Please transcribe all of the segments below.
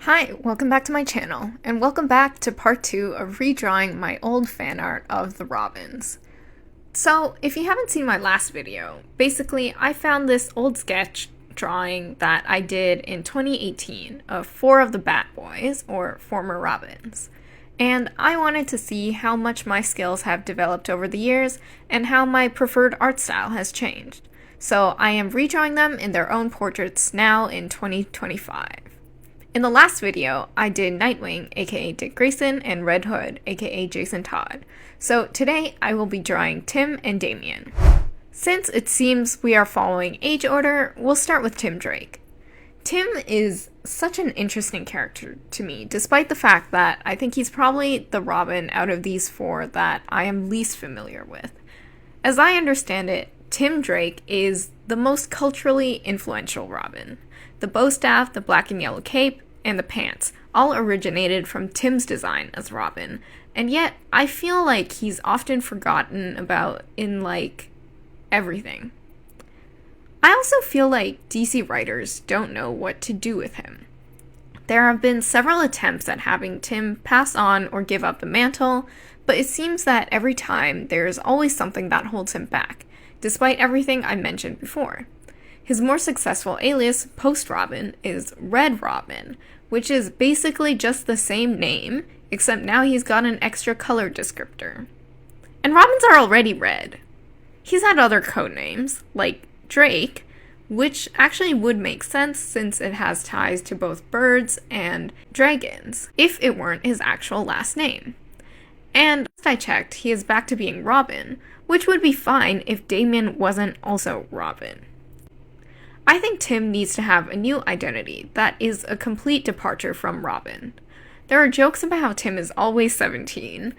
Hi, welcome back to my channel, and welcome back to part 2 of redrawing my old fan art of the Robins. So, if you haven't seen my last video, basically I found this old sketch drawing that I did in 2018 of 4 of the Bat Boys, or former Robins. And I wanted to see how much my skills have developed over the years, and how my preferred art style has changed. So I am redrawing them in their own portraits now in 2025. In the last video, I did Nightwing, aka Dick Grayson, and Red Hood, aka Jason Todd. So today, I will be drawing Tim and Damian. Since it seems we are following age order, we'll start with Tim Drake. Tim is such an interesting character to me, despite the fact that I think he's probably the Robin out of these 4 that I am least familiar with. As I understand it, Tim Drake is the most culturally influential Robin. The bow staff, the black and yellow cape, and the pants all originated from Tim's design as Robin, and yet I feel like he's often forgotten about in, everything. I also feel like DC writers don't know what to do with him. There have been several attempts at having Tim pass on or give up the mantle, but it seems that every time there's always something that holds him back, despite everything I mentioned before. His more successful alias, post-Robin, is Red Robin, which is basically just the same name, except now he's got an extra color descriptor. And Robins are already red. He's had other codenames, like Drake, which actually would make sense since it has ties to both birds and dragons, if it weren't his actual last name. And last I checked, he is back to being Robin, which would be fine if Damian wasn't also Robin. I think Tim needs to have a new identity that is a complete departure from Robin. There are jokes about how Tim is always 17,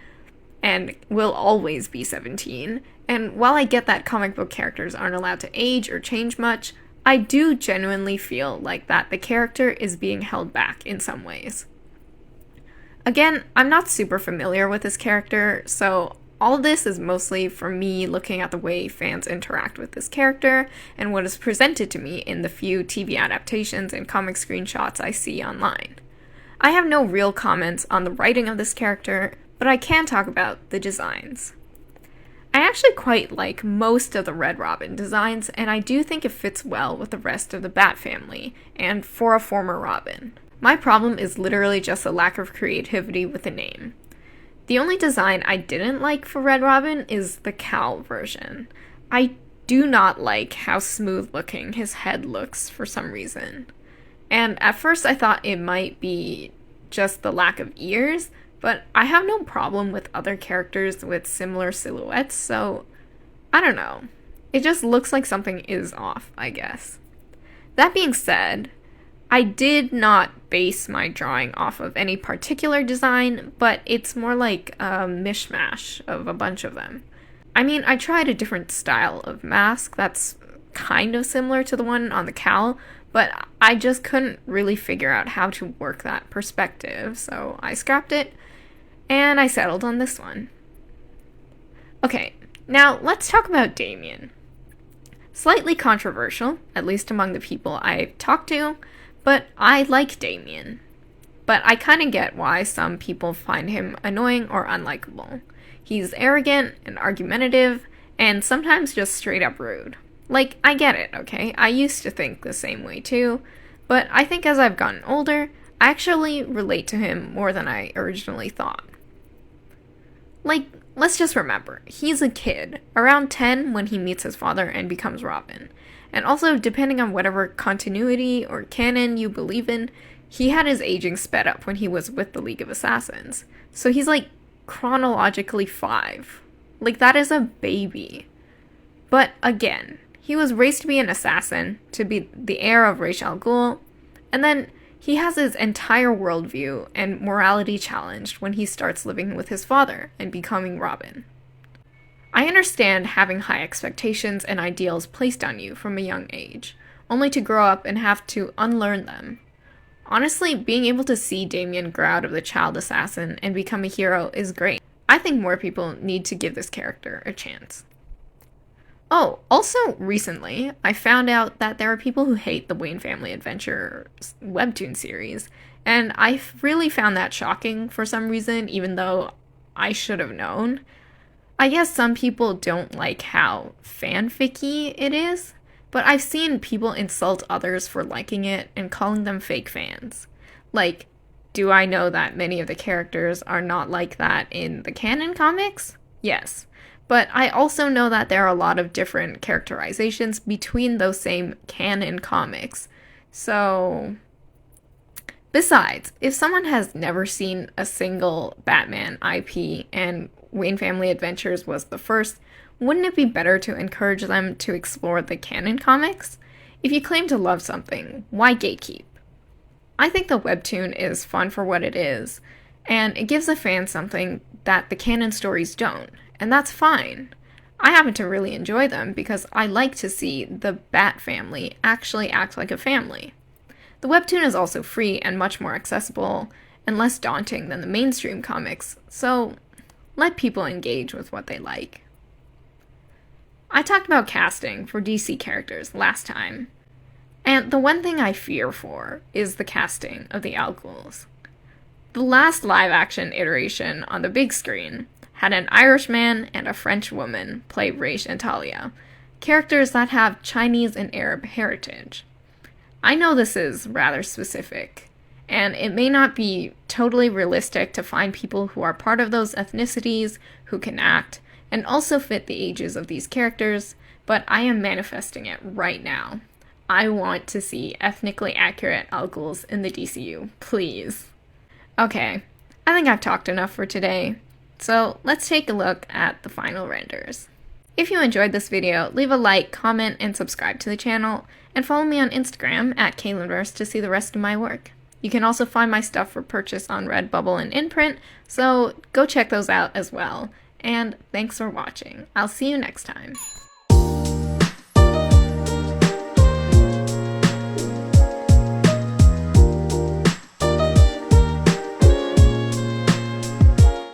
and will always be 17, and while I get that comic book characters aren't allowed to age or change much, I do genuinely feel like that the character is being held back in some ways. Again, I'm not super familiar with this character, so all of this is mostly from me looking at the way fans interact with this character and what is presented to me in the few TV adaptations and comic screenshots I see online. I have no real comments on the writing of this character, but I can talk about the designs. I actually quite like most of the Red Robin designs, and I do think it fits well with the rest of the Bat family, and for a former Robin. My problem is literally just a lack of creativity with the name. The only design I didn't like for Red Robin is the cowl version. I do not like how smooth looking his head looks for some reason. And at first I thought it might be just the lack of ears, but I have no problem with other characters with similar silhouettes, so I don't know. It just looks like something is off, I guess. That being said, I did not base my drawing off of any particular design, but it's more like a mishmash of a bunch of them. I mean, I tried a different style of mask that's kind of similar to the one on the cowl, but I just couldn't really figure out how to work that perspective, so I scrapped it, and I settled on this one. Okay, now let's talk about Damian. Slightly controversial, at least among the people I've talked to, but I like Damian. But I kind of get why some people find him annoying or unlikable. He's arrogant and argumentative, and sometimes just straight up rude. Like, I get it, okay? I used to think the same way too, but I think as I've gotten older, I actually relate to him more than I originally thought. Like, let's just remember, he's a kid, around 10 when he meets his father and becomes Robin. And also, depending on whatever continuity or canon you believe in, he had his aging sped up when he was with the League of Assassins. So he's chronologically 5. That is a baby. But again, he was raised to be an assassin, to be the heir of Ra's al Ghul, and then he has his entire worldview and morality challenged when he starts living with his father and becoming Robin. I understand having high expectations and ideals placed on you from a young age, only to grow up and have to unlearn them. Honestly, being able to see Damian grow out of the child assassin and become a hero is great. I think more people need to give this character a chance. Oh, also recently, I found out that there are people who hate the Wayne Family Adventures webtoon series, and I really found that shocking for some reason, even though I should have known. I guess some people don't like how fanficky it is, but I've seen people insult others for liking it and calling them fake fans. Like, do I know that many of the characters are not like that in the canon comics? Yes. But I also know that there are a lot of different characterizations between those same canon comics. So, besides, if someone has never seen a single Batman IP and Wayne Family Adventures was the first, wouldn't it be better to encourage them to explore the canon comics? If you claim to love something, why gatekeep? I think the webtoon is fun for what it is, and it gives the fans something that the canon stories don't, and that's fine. I happen to really enjoy them because I like to see the Bat family actually act like a family. The webtoon is also free and much more accessible and less daunting than the mainstream comics, so let people engage with what they like. I talked about casting for DC characters last time, and the one thing I fear for is the casting of the Al Ghuls. The last live-action iteration on the big screen had an Irishman and a French woman play Raish and Talia, characters that have Chinese and Arab heritage. I know this is rather specific, and it may not be totally realistic to find people who are part of those ethnicities who can act and also fit the ages of these characters, but I am manifesting it right now. I want to see ethnically accurate Al Ghuls in the DCU, please. Okay, I think I've talked enough for today, so let's take a look at the final renders. If you enjoyed this video, leave a like, comment, and subscribe to the channel, and follow me on Instagram at KaylinVerse to see the rest of my work. You can also find my stuff for purchase on Redbubble and Imprint, so go check those out as well. And thanks for watching. I'll see you next time.